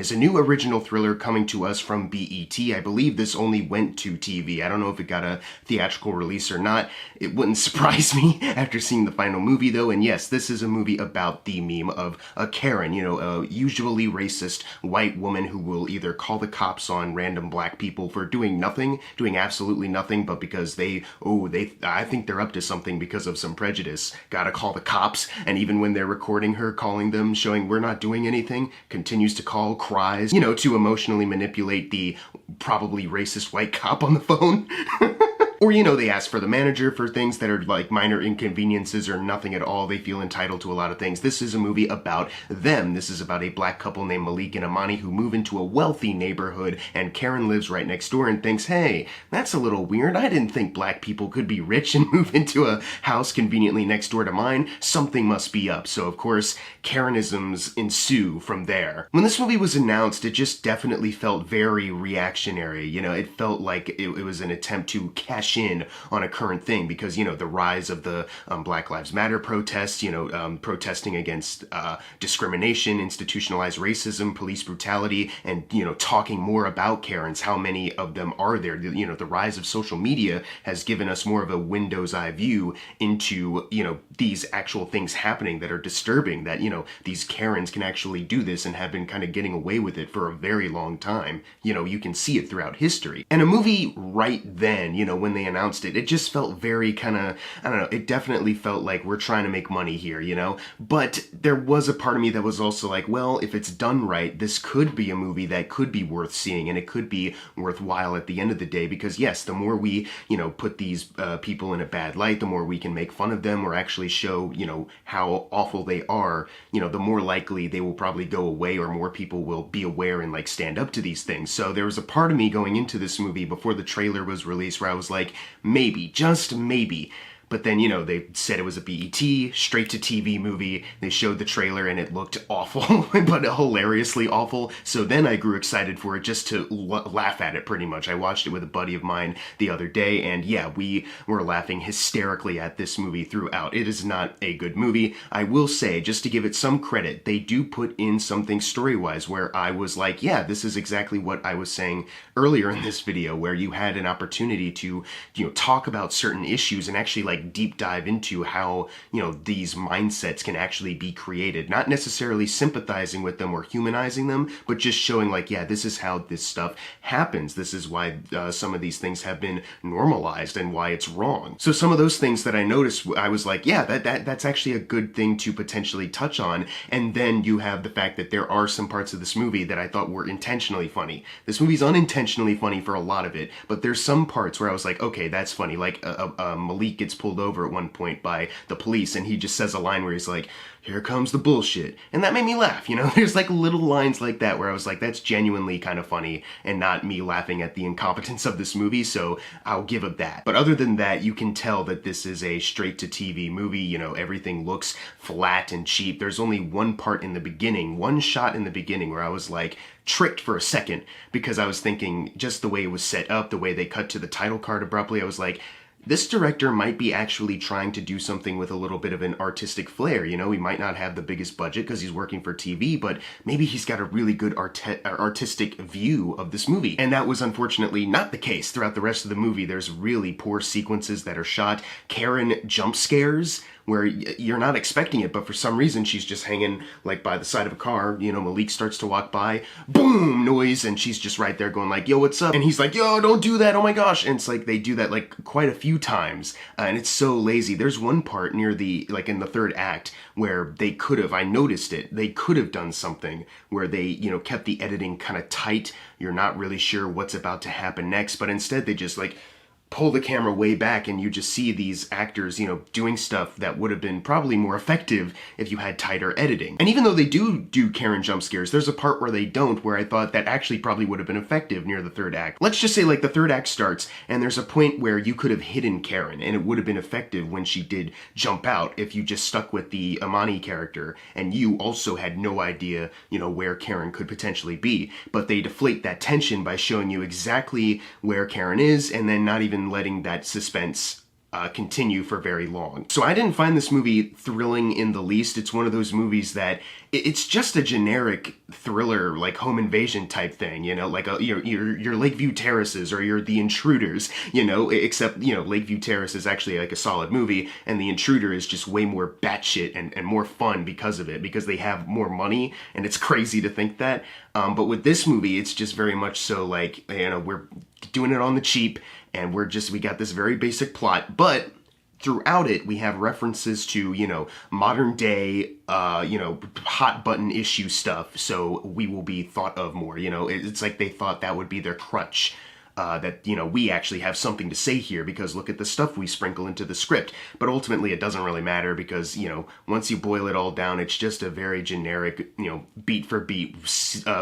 is a new original thriller coming to us from BET. I believe this only went to TV. I don't know if it got a theatrical release or not. It wouldn't surprise me after seeing the final movie though. And yes, this is a movie about the meme of a Karen, a usually racist white woman who will either call the cops on random black people for doing nothing, doing absolutely nothing, but because I think they're up to something because of some prejudice, gotta call the cops. And even when they're recording her calling them, showing we're not doing anything, continues to call, cries, to emotionally manipulate the probably racist white cop on the phone. Or, they ask for the manager for things that are like minor inconveniences or nothing at all. They feel entitled to a lot of things. This is a movie about them. This is about a black couple named Malik and Amani who move into a wealthy neighborhood, and Karen lives right next door and thinks, hey, that's a little weird. I didn't think black people could be rich and move into a house conveniently next door to mine. Something must be up. So, of course, Karenisms ensue from there. When this movie was announced, it just definitely felt very reactionary. It felt like it was an attempt to cash in on a current thing because, the rise of the Black Lives Matter protests, protesting against discrimination, institutionalized racism, police brutality, and, talking more about Karens, how many of them are there. The rise of social media has given us more of a window's eye view into, these actual things happening that are disturbing, that, these Karens can actually do this and have been kind of getting away with it for a very long time. You can see it throughout history. And a movie right then, when they announced it, it just felt very kind of, I don't know, it definitely felt like we're trying to make money here, But there was a part of me that was also like, well, if it's done right, this could be a movie that could be worth seeing, and it could be worthwhile at the end of the day, because yes, the more we, put these people in a bad light, the more we can make fun of them or actually show, how awful they are, the more likely they will probably go away, or more people will be aware and like stand up to these things. So there was a part of me going into this movie before the trailer was released where I was like, maybe, just maybe. But then, they said it was a BET, straight-to-TV movie. They showed the trailer and it looked awful, but hilariously awful. So then I grew excited for it just to laugh at it, pretty much. I watched it with a buddy of mine the other day, and yeah, we were laughing hysterically at this movie throughout. It is not a good movie. I will say, just to give it some credit, they do put in something story-wise where I was like, yeah, this is exactly what I was saying earlier in this video, where you had an opportunity to, talk about certain issues and actually like deep dive into how, these mindsets can actually be created. Not necessarily sympathizing with them or humanizing them, but just showing like, yeah, this is how this stuff happens. This is why some of these things have been normalized and why it's wrong. So some of those things that I noticed, I was like, yeah, that's actually a good thing to potentially touch on. And then you have the fact that there are some parts of this movie that I thought were intentionally funny. This movie's unintentionally funny for a lot of it, but there's some parts where I was like, okay, that's funny. Like Malik gets pulled over at one point by the police and he just says a line where he's like, here comes the bullshit. And that made me laugh, There's like little lines like that where I was like, that's genuinely kind of funny and not me laughing at the incompetence of this movie, so I'll give it that. But other than that, you can tell that this is a straight-to-TV movie, everything looks flat and cheap. There's only one part in the beginning, one shot in the beginning where I was like, tricked for a second, because I was thinking just the way it was set up, the way they cut to the title card abruptly, I was like, this director might be actually trying to do something with a little bit of an artistic flair. He might not have the biggest budget because he's working for TV, but maybe he's got a really good artistic view of this movie. And that was unfortunately not the case throughout the rest of the movie. There's really poor sequences that are shot. Karen jump scares where you're not expecting it, but for some reason she's just hanging like by the side of a car. Malik starts to walk by, boom, noise, and she's just right there going like, yo, what's up? And he's like, yo, don't do that, oh my gosh. And it's like they do that like quite a few times, and it's so lazy. There's one part near the, like in the third act, where they could have, I noticed it, they could have done something where they, kept the editing kind of tight. You're not really sure what's about to happen next, but instead they just like pull the camera way back and you just see these actors, doing stuff that would have been probably more effective if you had tighter editing. And even though they do Karen jump scares, there's a part where they don't, where I thought that actually probably would have been effective near the third act. Let's just say like the third act starts and there's a point where you could have hidden Karen and it would have been effective when she did jump out if you just stuck with the Amani character and you also had no idea, where Karen could potentially be. But they deflate that tension by showing you exactly where Karen is and then not even letting that suspense continue for very long. So I didn't find this movie thrilling in the least. It's one of those movies that it's just a generic thriller, like home invasion type thing, you know, like your Lakeview Terraces or your The Intruders, you know, except, you know, Lakeview Terrace is actually like a solid movie, and The Intruder is just way more batshit and more fun because of it, because they have more money, and it's crazy to think that. But with this movie, it's just very much so like, you know, we're doing it on the cheap, and we got this very basic plot, but throughout it, we have references to, you know, modern day, you know, hot button issue stuff, so we will be thought of more, you know. It's like they thought that would be their crutch. That, you know, we actually have something to say here because look at the stuff we sprinkle into the script. But ultimately it doesn't really matter because, you know, once you boil it all down, it's just a very generic, you know, beat for beat,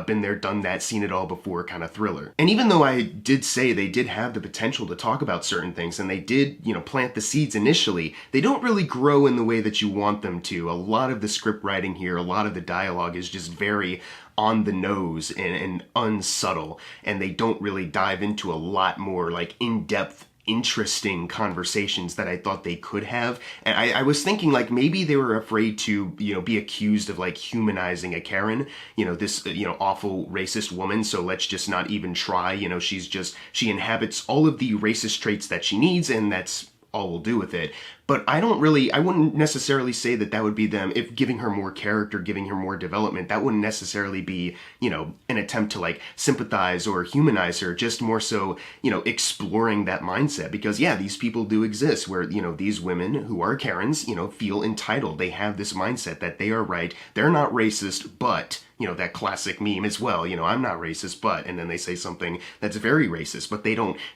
been there, done that, seen it all before kind of thriller. And even though I did say they did have the potential to talk about certain things and they did, you know, plant the seeds initially, they don't really grow in the way that you want them to. A lot of the script writing here, a lot of the dialogue is just very on the nose and unsubtle, and they don't really dive into a lot more like in-depth, interesting conversations that I thought they could have. And I was thinking like maybe they were afraid to, you know, be accused of like humanizing a Karen, you know, this, you know, awful racist woman, so let's just not even try, you know, she inhabits all of the racist traits that she needs, and that's all we'll do with it. But I wouldn't necessarily say that that would be them, if giving her more character, giving her more development, that wouldn't necessarily be, you know, an attempt to like sympathize or humanize her, just more so, you know, exploring that mindset. Because yeah, these people do exist where, you know, these women who are Karens, you know, feel entitled. They have this mindset that they are right. They're not racist, but, you know, that classic meme as well, you know, I'm not racist, but, and then they say something that's very racist, but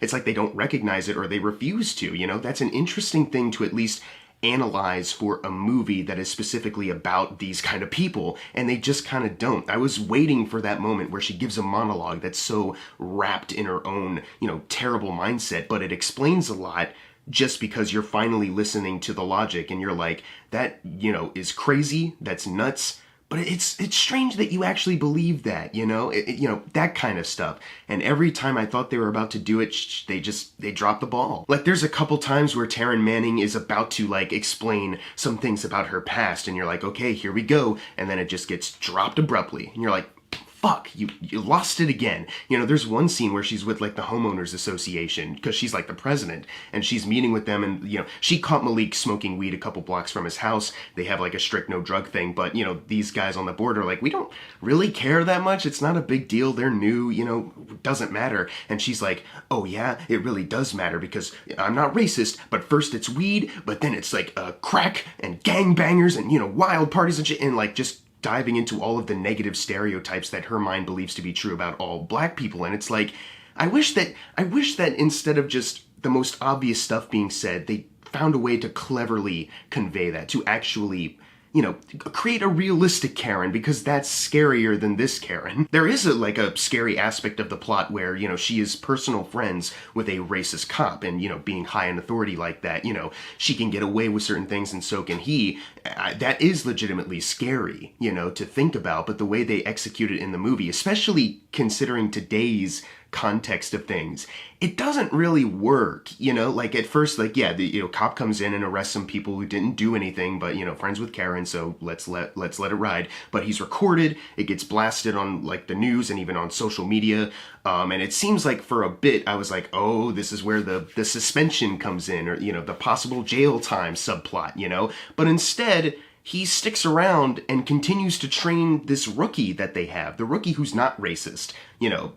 it's like they don't recognize it or they refuse to, you know. That's an interesting thing to at least analyze for a movie that is specifically about these kind of people, and they just kind of don't. I was waiting for that moment where she gives a monologue that's so wrapped in her own, you know, terrible mindset, but it explains a lot just because you're finally listening to the logic and you're like, that, you know, is crazy, that's nuts. But it's strange that you actually believe that, you know, you know, that kind of stuff. And every time I thought they were about to do it, they drop the ball. Like there's a couple times where Taryn Manning is about to like explain some things about her past, and you're like, okay, here we go. And then it just gets dropped abruptly. And you're like, fuck, you lost it again. You know, there's one scene where she's with like the homeowners association because she's like the president, and she's meeting with them, and you know, she caught Malik smoking weed a couple blocks from his house. They have like a strict no drug thing, but you know, these guys on the board are like, we don't really care that much. It's not a big deal. They're new, you know, it doesn't matter. And she's like, oh yeah, it really does matter because I'm not racist, but first it's weed, but then it's like crack and gangbangers and, you know, wild parties and shit, and like just diving into all of the negative stereotypes that her mind believes to be true about all black people. And it's like, I wish that instead of just the most obvious stuff being said, they found a way to cleverly convey that, to actually, you know, create a realistic Karen, because that's scarier than this Karen. There is a scary aspect of the plot where, you know, she is personal friends with a racist cop, and, you know, being high in authority like that, you know, she can get away with certain things and so can he. That is legitimately scary, you know, to think about, but the way they execute it in the movie, especially considering today's context of things, it doesn't really work, you know. Like at first, like, yeah, the, you know, cop comes in and arrests some people who didn't do anything, but, you know, friends with Karen, so let's let it ride. But he's recorded, it gets blasted on like the news and even on social media, and it seems like for a bit I was like, oh, this is where the suspension comes in, or, you know, the possible jail time subplot, you know. But instead, he sticks around and continues to train this rookie that they have, the rookie who's not racist, you know,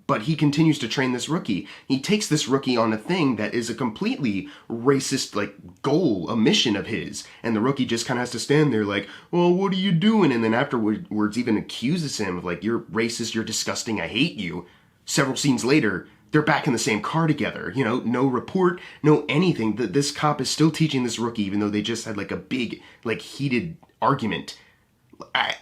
but he continues to train this rookie. He takes this rookie on a thing that is a completely racist, like, goal, a mission of his, and the rookie just kind of has to stand there like, well, what are you doing? And then afterwards even accuses him of like, you're racist, you're disgusting, I hate you. Several scenes later, they're back in the same car together, you know, no report, no anything. This cop is still teaching this rookie, even though they just had like a big, like, heated argument. I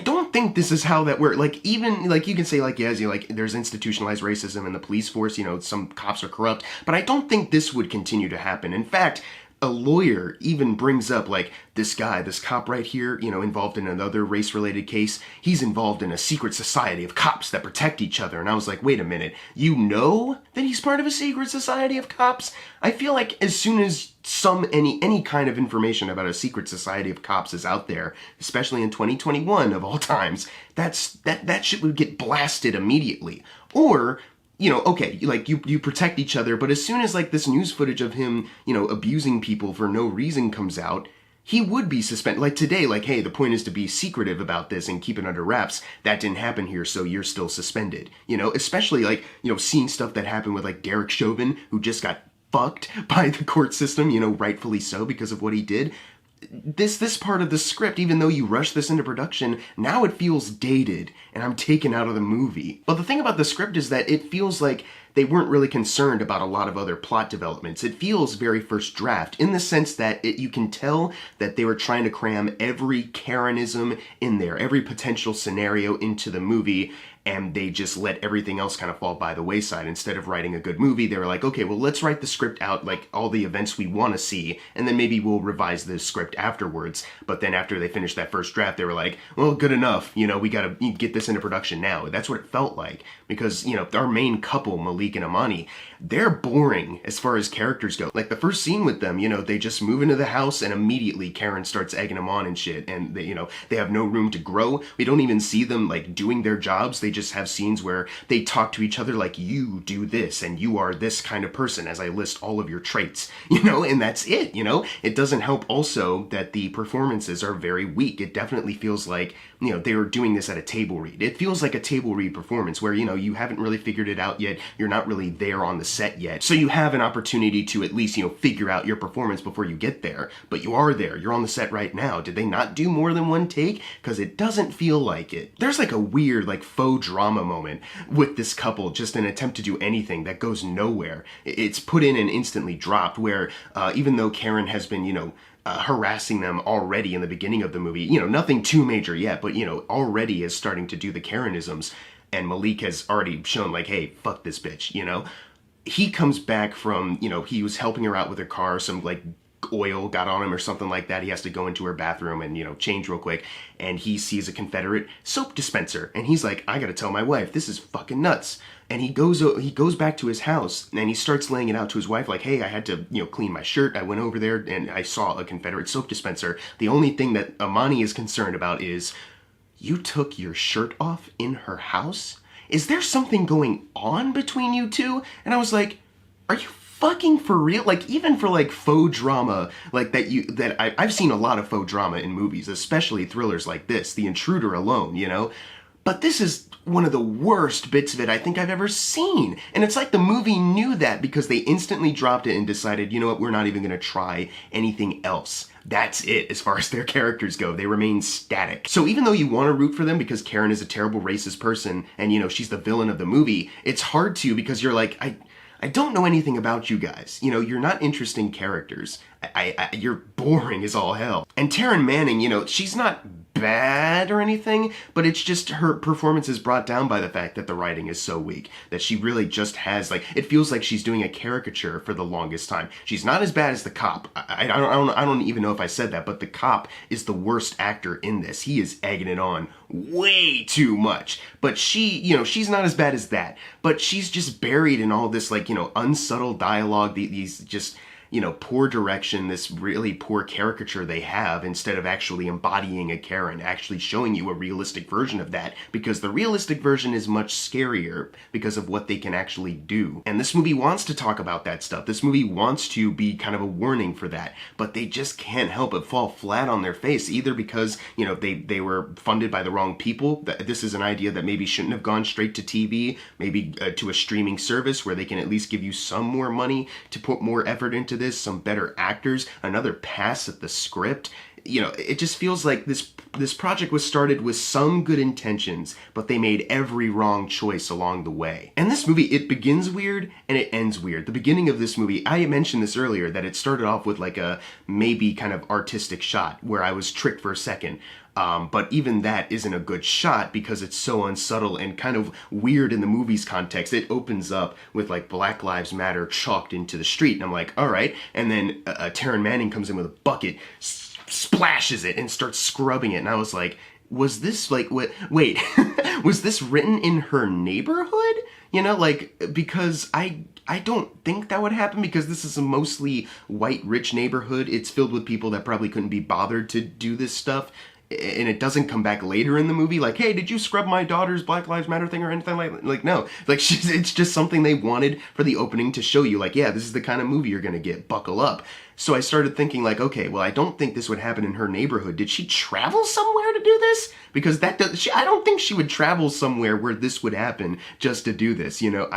don't think this is how that works. Like, even, like, you can say, like, yes, you know, like, there's institutionalized racism in the police force, you know, some cops are corrupt, but I don't think this would continue to happen. In fact, a lawyer even brings up, like, this guy, this cop right here, you know, involved in another race-related case, he's involved in a secret society of cops that protect each other. And I was like, wait a minute, you know that he's part of a secret society of cops? I feel like as soon as any kind of information about a secret society of cops is out there, especially in 2021 of all times, that shit would get blasted immediately. Or, you know, okay, like, you protect each other, but as soon as, like, this news footage of him, you know, abusing people for no reason comes out, he would be suspended. Like today, like, hey, the point is to be secretive about this and keep it under wraps. That didn't happen here, so you're still suspended. You know, especially, like, you know, seeing stuff that happened with, like, Derek Chauvin, who just got fucked by the court system, you know, rightfully so because of what he did. This part of the script, even though you rush this into production, now it feels dated and I'm taken out of the movie. But the thing about the script is that it feels like they weren't really concerned about a lot of other plot developments. It feels very first draft in the sense that you can tell that they were trying to cram every Karenism in there, every potential scenario into the movie, and they just let everything else kind of fall by the wayside. Instead of writing a good movie, they were like, okay, well, let's write the script out, like, all the events we want to see, and then maybe we'll revise the script afterwards. But then after they finished that first draft, they were like, well, good enough, you know, we gotta get this into production now. That's what it felt like. Because, you know, our main couple, Malik and Amani, they're boring as far as characters go. Like, the first scene with them, you know, they just move into the house and immediately Karen starts egging them on and shit. And they, you know, they have no room to grow. We don't even see them, like, doing their jobs. They just have scenes where they talk to each other like, you do this and you are this kind of person as I list all of your traits, you know, and that's it, you know. It doesn't help also that the performances are very weak. It definitely feels like, you know, they were doing this at a table read. It feels like a table read performance where, you know, you haven't really figured it out yet. You're not really there on the set yet. So you have an opportunity to at least, you know, figure out your performance before you get there. But you are there. You're on the set right now. Did they not do more than one take? Because it doesn't feel like it. There's like a weird, like, faux drama moment with this couple, just an attempt to do anything that goes nowhere. It's put in and instantly dropped, where even though Karen has been, you know, harassing them already in the beginning of the movie, you know, nothing too major yet, but, you know, already is starting to do the Karenisms, and Malik has already shown, like, hey, fuck this bitch, you know? He comes back from, you know, he was helping her out with her car, some, like, oil got on him or something like that. He has to go into her bathroom and, you know, change real quick, and he sees a Confederate soap dispenser, and he's like, I gotta tell my wife, this is fucking nuts. And he goes back to his house and he starts laying it out to his wife like, hey, I had to, you know, clean my shirt. I went over there and I saw a Confederate soap dispenser. The only thing that Amani is concerned about is, you took your shirt off in her house? Is there something going on between you two? And I was like, are you fucking for real? Like, even for, like, faux drama, like, I've seen a lot of faux drama in movies, especially thrillers like this, The Intruder alone, you know? But this is one of the worst bits of it I think I've ever seen. And it's like the movie knew that because they instantly dropped it and decided, you know what, we're not even gonna try anything else. That's it as far as their characters go. They remain static. So even though you want to root for them because Karen is a terrible racist person and, you know, she's the villain of the movie, it's hard to because you're like, I don't know anything about you guys. You know, you're not interesting characters. You're boring as all hell. And Taryn Manning, you know, she's not bad or anything, but it's just her performance is brought down by the fact that the writing is so weak, that she really just has, like, it feels like she's doing a caricature for the longest time. She's not as bad as the cop. I don't even know if I said that, but the cop is the worst actor in this. He is egging it on way too much. But she, you know, she's not as bad as that, but she's just buried in all this, like, you know, unsubtle dialogue, these just, you know, poor direction, this really poor caricature they have, instead of actually embodying a Karen, actually showing you a realistic version of that, because the realistic version is much scarier because of what they can actually do. And this movie wants to talk about that stuff. This movie wants to be kind of a warning for that, but they just can't help but fall flat on their face, either because, you know, they were funded by the wrong people. This is an idea that maybe shouldn't have gone straight to TV, maybe to a streaming service where they can at least give you some more money to put more effort into this, some better actors, another pass at the script. you know, it just feels like this project was started with some good intentions, but they made every wrong choice along the way. And this movie, it begins weird and it ends weird. The beginning of this movie, I mentioned this earlier, that it started off with like a maybe kind of artistic shot where I was tricked for a second. But even that isn't a good shot because it's so unsubtle and kind of weird in the movie's context. It opens up with like Black Lives Matter chalked into the street, and I'm like, all right. And then Taryn Manning comes in with a bucket, splashes it, and starts scrubbing it. And I was like, was this like, wait, was this written in her neighborhood? You know, like, because I don't think that would happen because this is a mostly white, rich neighborhood. It's filled with people that probably couldn't be bothered to do this stuff. And it doesn't come back later in the movie like, hey, did you scrub my daughter's Black Lives Matter thing or anything like no. Like, it's just something they wanted for the opening to show you, like, yeah, this is the kind of movie you're gonna get, buckle up. So I started thinking like, okay, well, I don't think this would happen in her neighborhood. Did she travel somewhere to do this? Because I don't think she would travel somewhere where this would happen just to do this, you know.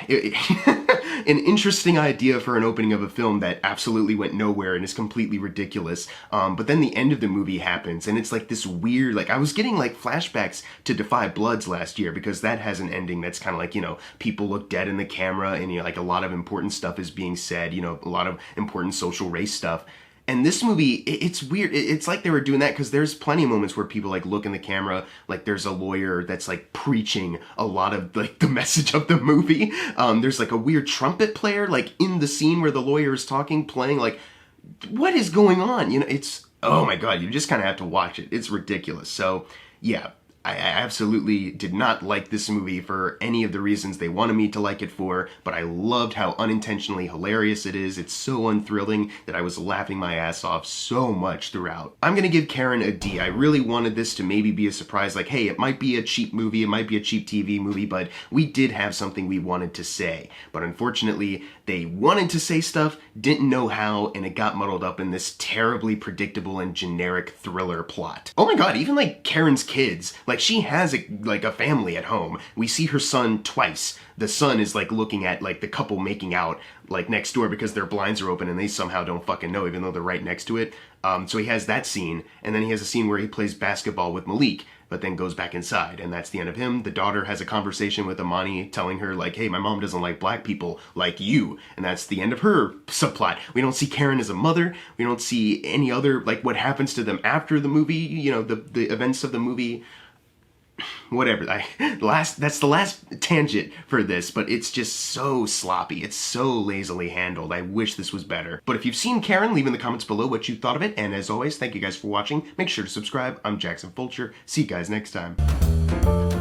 An interesting idea for an opening of a film that absolutely went nowhere and is completely ridiculous. But then the end of the movie happens and it's like this weird, like I was getting like flashbacks to Defy Bloods last year because that has an ending that's kind of like, you know, people look dead in the camera and, you know, like a lot of important stuff is being said, you know, a lot of important social race stuff. And this movie, it's weird. It's like they were doing that because there's plenty of moments where people like look in the camera, like there's a lawyer that's like preaching a lot of like the message of the movie. There's like a weird trumpet player like in the scene where the lawyer is talking, playing, like, what is going on? You know, it's, oh my God, you just kind of have to watch it. It's ridiculous. So yeah, I absolutely did not like this movie for any of the reasons they wanted me to like it for, but I loved how unintentionally hilarious it is. It's so unthrilling that I was laughing my ass off so much throughout. I'm gonna give Karen a D. I really wanted this to maybe be a surprise, like, hey, it might be a cheap movie, it might be a cheap TV movie, but we did have something we wanted to say. But unfortunately, they wanted to say stuff, didn't know how, and it got muddled up in this terribly predictable and generic thriller plot. Oh my God, even like Karen's kids, like she has a family at home. We see her son twice. The son is like looking at like the couple making out like next door because their blinds are open and they somehow don't fucking know even though they're right next to it. So he has that scene, and then he has a scene where he plays basketball with Malik, but then goes back inside, and that's the end of him. The daughter has a conversation with Amani telling her like, hey, my mom doesn't like black people like you, and that's the end of her subplot. We don't see Karen as a mother. We don't see any other, like, what happens to them after the movie, you know, the events of the movie. Whatever, that's the last tangent for this, but it's just so sloppy. It's so lazily handled. I wish this was better. But if you've seen Karen, leave in the comments below what you thought of it, and as always, thank you guys for watching. Make sure to subscribe. I'm Jackson Fulcher. See you guys next time.